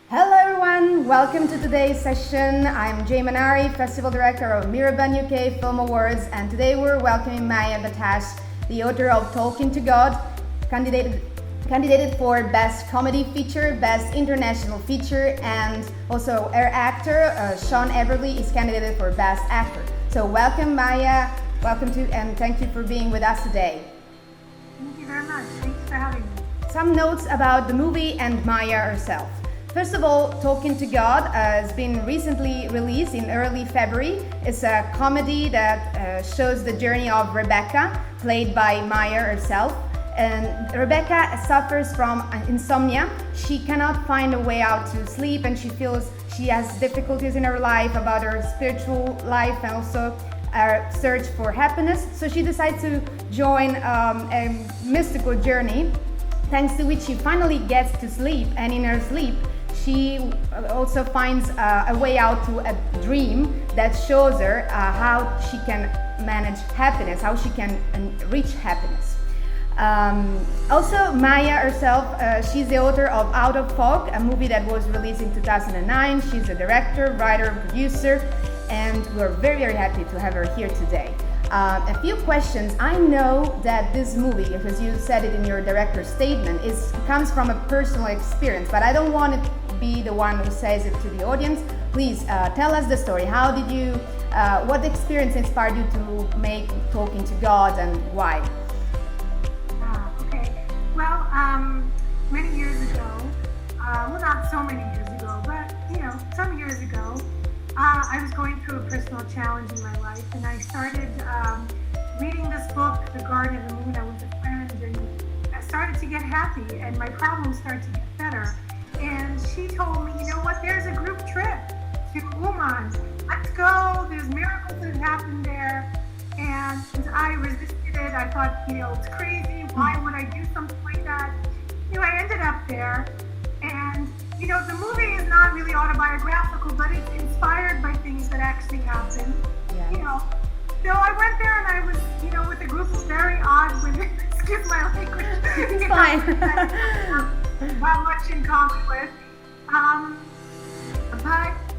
Hello everyone, welcome to today's session. I'm Jay Manari, Festival Director of MiraBan UK Film Awards, and today we're welcoming Maya Batash, the author of Talking to God, candidated for Best Comedy Feature, Best International Feature, and also our actor, Sean Everly, is candidated for Best Actor. So welcome Maya, welcome to, and thank you for being with us today. Thank you very much, thanks for having me. Some notes about the movie and Maya herself. First of all, Talking to God has been recently released in early February. It's a comedy that shows the journey of Rebecca, played by Maya herself. And Rebecca suffers from insomnia. She cannot find a way out to sleep, and she feels she has difficulties in her life about her spiritual life and also her search for happiness. So she decides to join a mystical journey, thanks to which she finally gets to sleep, and in her sleep she also finds a way out to a dream that shows her how she can manage happiness, how she can reach happiness. Also, Maya herself, she's the author of Out of Fog, a movie that was released in 2009. She's a director, writer, producer, and we're very, very happy to have her here today. A few questions. I know that this movie, because you said it in your director's statement, comes from a personal experience, but I don't want to be the one who says it to the audience. Please tell us the story. How did you, what experience inspired you to make Talking to God, and why? Okay. Well, many years ago, well, not so many years ago, but some years ago, I was going through a personal challenge in my life, and I started reading this book, The Garden of the Moon, with a friend, and I started to get happy, and my problems started to get better. And she told me, you know what, there's a group trip to Oman. Let's go. There's miracles that happen there. And I resisted it. I thought, it's crazy. Why would I do something like that? I ended up there. And, the movie is not really autobiographical, but it's inspired by things that actually happened. Yeah. So I went there and I was, with a group of very odd women. Excuse my language. It's fine. Not much in common with. And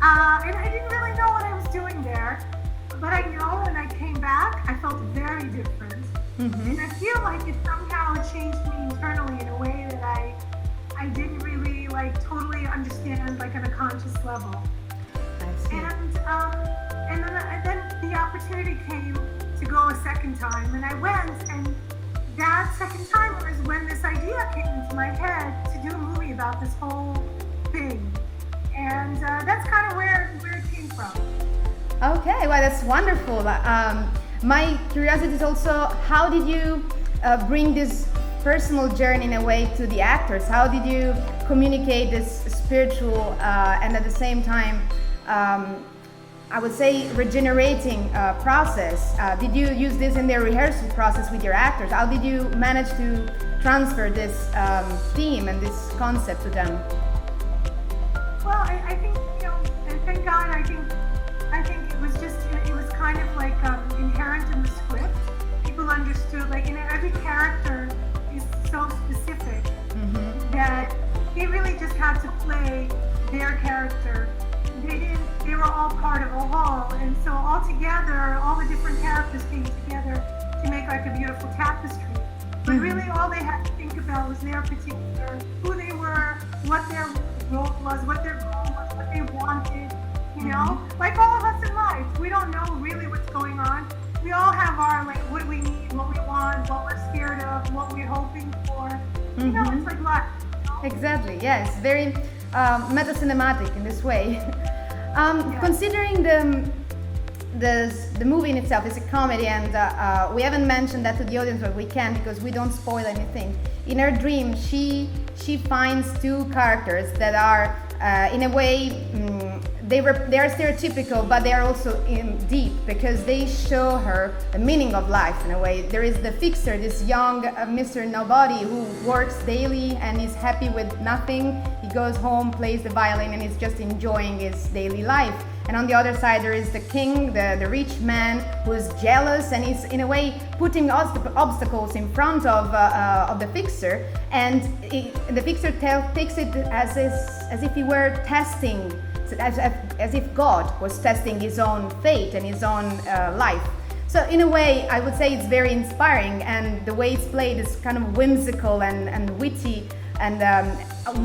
I didn't really know what I was doing there. But I know when I came back, I felt very different. Mm-hmm. And I feel like it somehow changed me internally in a way that I didn't really totally understand on a conscious level. I see. And then the opportunity came to go a second time, and I went, and that second time was when this idea came into my head to do a movie about this whole thing. And that's kind of where it came from. Okay, well, that's wonderful. My curiosity is also, how did you bring this personal journey in a way to the actors? How did you communicate this spiritual and at the same time, I would say, regenerating process? Did you use this in the rehearsal process with your actors? How did you manage to transfer this theme and this concept to them? Well, I think, and thank God, I think it was kind of inherent in the script. People understood, every character is so specific that they really just had to play their character. They were all part of a whole, and so all together, all the different characters came together to make a beautiful tapestry. But really all they had to think about was their particular, who they were, what their role was, what their goal was, what they wanted, Like all of us in life, we don't know really what's going on. We all have our, what we need, what we want, what we're scared of, what we're hoping for. It's like life. Exactly, yes, very metacinematic in this way. Considering the movie in itself is a comedy, and we haven't mentioned that to the audience, but we can because we don't spoil anything. In her dream, she finds two characters that are in a way they are stereotypical, but they are also deep because they show her the meaning of life in a way. There is the fixer, this young Mr. Nobody who works daily and is happy with nothing. He goes home, plays the violin, and is just enjoying his daily life. And on the other side, there is the king, the rich man who is jealous and is in a way putting obstacles in front of the fixer. And the fixer takes it as if he were testing, as if God was testing his own fate and his own life. So in a way, I would say it's very inspiring, and the way it's played is kind of whimsical and witty. And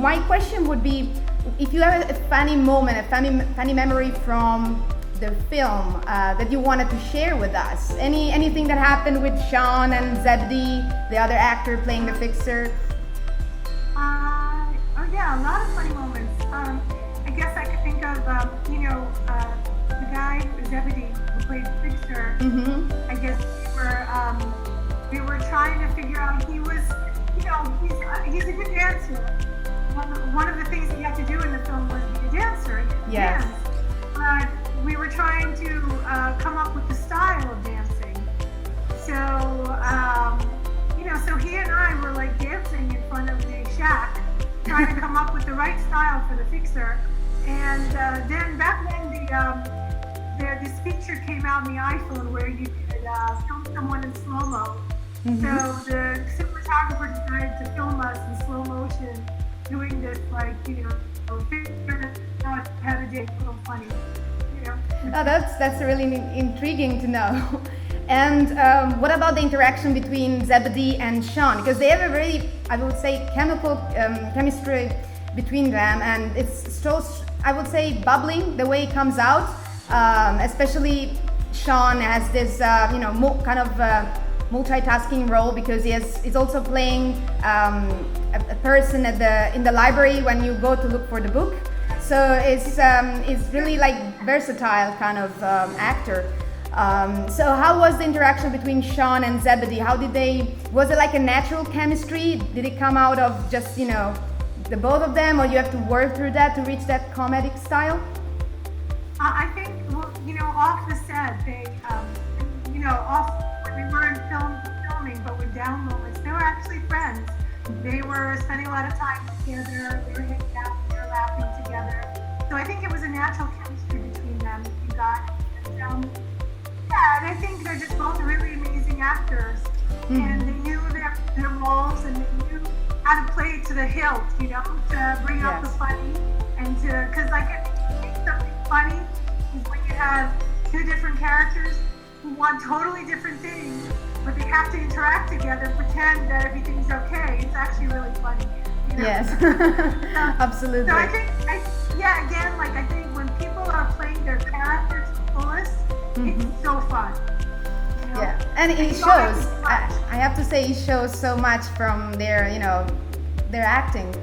my question would be, if you have a funny moment, a funny memory from the film that you wanted to share with us, anything that happened with Sean and Zebedee, the other actor playing the fixer? Oh yeah, a lot of funny moments. I guess I could think of, the guy, Zebedee, who played the fixer. Mm-hmm. I guess we were trying to figure out, he was, he's a good dancer. One of the things that you had to do in the film was be a dancer. Yes. Dance. But we were trying to come up with the style of dancing. So, so he and I were like dancing in front of the shack, trying to come up with the right style for the fixer. And then back then, this feature came out in the iPhone where you could film someone in slow-mo. Mm-hmm. So the cinematographer decided to film us in slow motion, doing this had a day, a little funny, Oh, that's really intriguing to know. And what about the interaction between Zebedee and Sean? Because they have a very, I would say, chemistry between them, and it's so, I would say, bubbling the way it comes out. Especially Sean has this, kind of multitasking role because he's also playing a person in the library when you go to look for the book. So it's really like versatile kind of actor. So how was the interaction between Sean and Zebedee? Was it like a natural chemistry? Did it come out of just, the both of them, or you have to work through that to reach that comedic style? I think, off the set, they, when we weren't filming, but with down moments, they were actually friends. They were spending a lot of time together, they were hanging out, they were laughing together. So I think it was a natural chemistry between them that you got. And I think they're just both really amazing actors. Mm-hmm. And they knew their roles, and they knew how to play it to the hilt, to bring out the funny. And because I think something funny is when you have two different characters who want totally different things, but they have to interact together, pretend that everything's okay. It's actually really funny. Yes, absolutely. So I think, I think when people are playing their characters to the fullest, it's so fun. Yeah, and it shows. I have to say, it shows so much from their acting.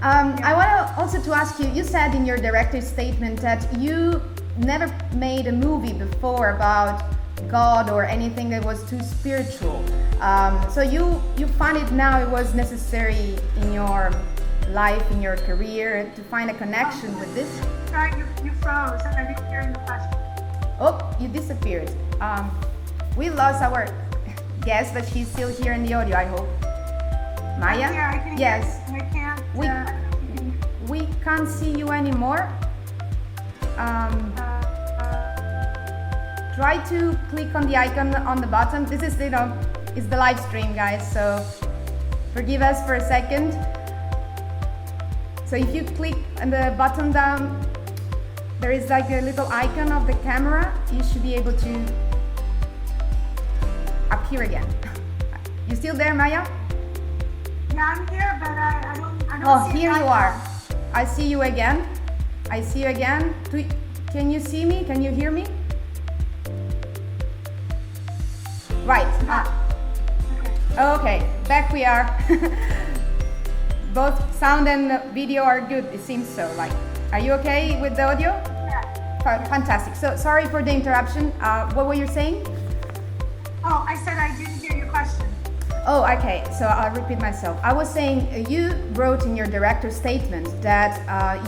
I want also to ask you. You said in your director's statement that you never made a movie before about God or anything that was too spiritual. So you find it now it was necessary in your life, in your career, to find a connection with this? Sorry, you froze. I didn't hear the question. Oh, you disappeared. We lost our guest, but she's still here in the audio, I hope. Maya? I can yes. Hear, I can't. We can't see you anymore. Try to click on the icon on the bottom. This is it's the live stream, guys, so forgive us for a second. So if you click on the button down, there is like a little icon of the camera. You should be able to appear again. You still there, Maya? Yeah, I'm here, but I don't Oh, see here the you are. I see you again. I see you again. Can you see me? Can you hear me? Right. Okay, back we are. Both sound and video are good, it seems so. Are you okay with the audio? Yeah. Fantastic. So sorry for the interruption. What were you saying? Oh, I said I didn't hear your question. Oh, okay. So I'll repeat myself. I was saying you wrote in your director's statement that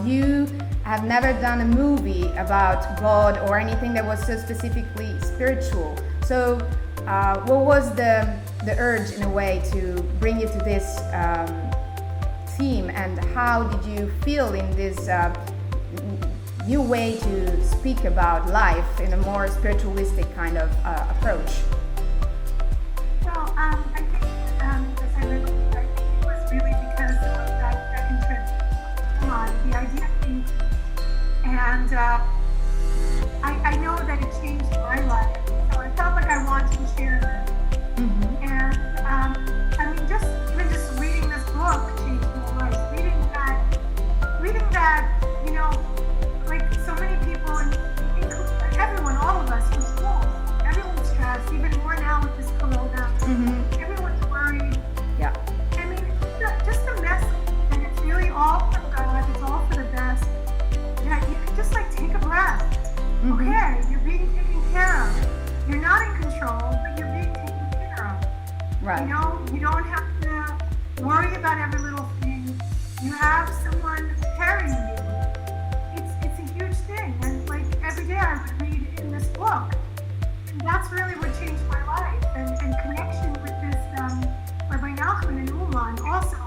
you have never done a movie about God or anything that was so specifically spiritual. So what was the urge in a way to bring you to this theme, and how did you feel in this new way to speak about life in a more spiritualistic kind of approach? Well, I think, as I mentioned, I think it was really because of that interest on the idea of being, and I know that it changed my life, so I felt like I wanted to share that. And I mean, just reading this book changed my life. Reading that, you know, like so many people, and everyone, all of us, in school, everyone's stressed, even more now with this corona. Everyone's worried. Yeah. I mean, just the message that it's really all from God, it's all for the best. That you can just like take a breath. Okay, you're being taken care of. You're not in control, but you're being taken care of. Right. You know, you don't have to worry about every little thing. You have someone carrying you. It's a huge thing. And like every day I would read in this book. And that's really what changed my life. And connection with this Rabbi Nachman and Uman also.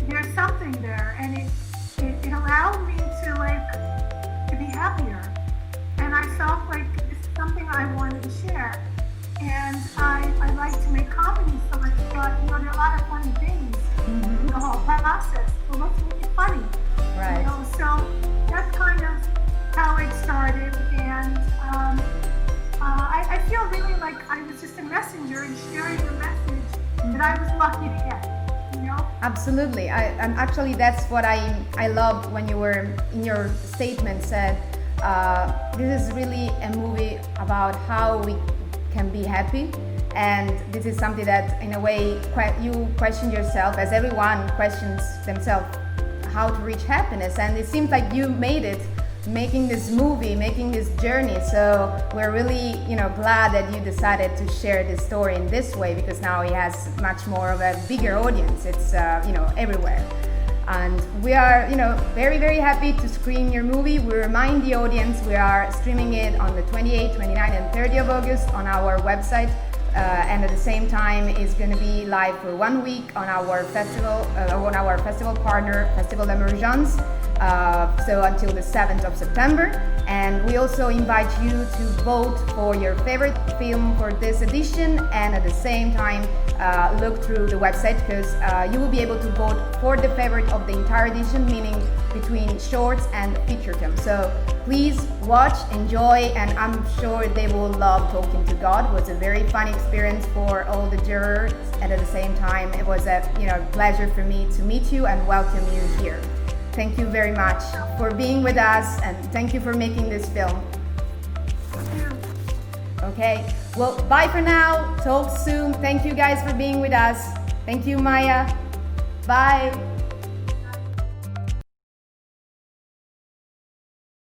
There's something there, and it allowed me to be happier. And I felt like this is something I wanted to share. And I like to make comedy, so I thought, you know, there are a lot of funny things in the whole process. Well, let's make it funny. Right. You know, so that's kind of how it started. And I feel really like I was just a messenger and sharing the message that I was lucky to get, you know? Absolutely. And actually that's what I loved when you were in your statement said, this is really a movie about how we can be happy, and this is something that in a way you question yourself, as everyone questions themselves, how to reach happiness. And it seems like you made it, making this movie, making this journey. So we're really, you know, glad that you decided to share this story in this way, because now it has much more of a bigger audience. It's you know, everywhere. And we are, you know, very, very happy to screen your movie. We remind the audience we are streaming it on the 28th, 29th, and 30th of August on our website. And at the same time, it's going to be live for 1 week on our festival partner, Festival d'Emergence, so until the 7th of September. And we also invite you to vote for your favorite film for this edition, and at the same time look through the website, because you will be able to vote for the favorite of the entire edition, meaning between shorts and feature films. So please watch, enjoy, and I'm sure they will love Talking to God. It was a very fun experience for all the jurors, and at the same time it was a pleasure for me to meet you and welcome you here. Thank you very much for being with us, and thank you for making this film. Okay, well, bye for now. Talk soon. Thank you guys for being with us. Thank you, Maya. Bye.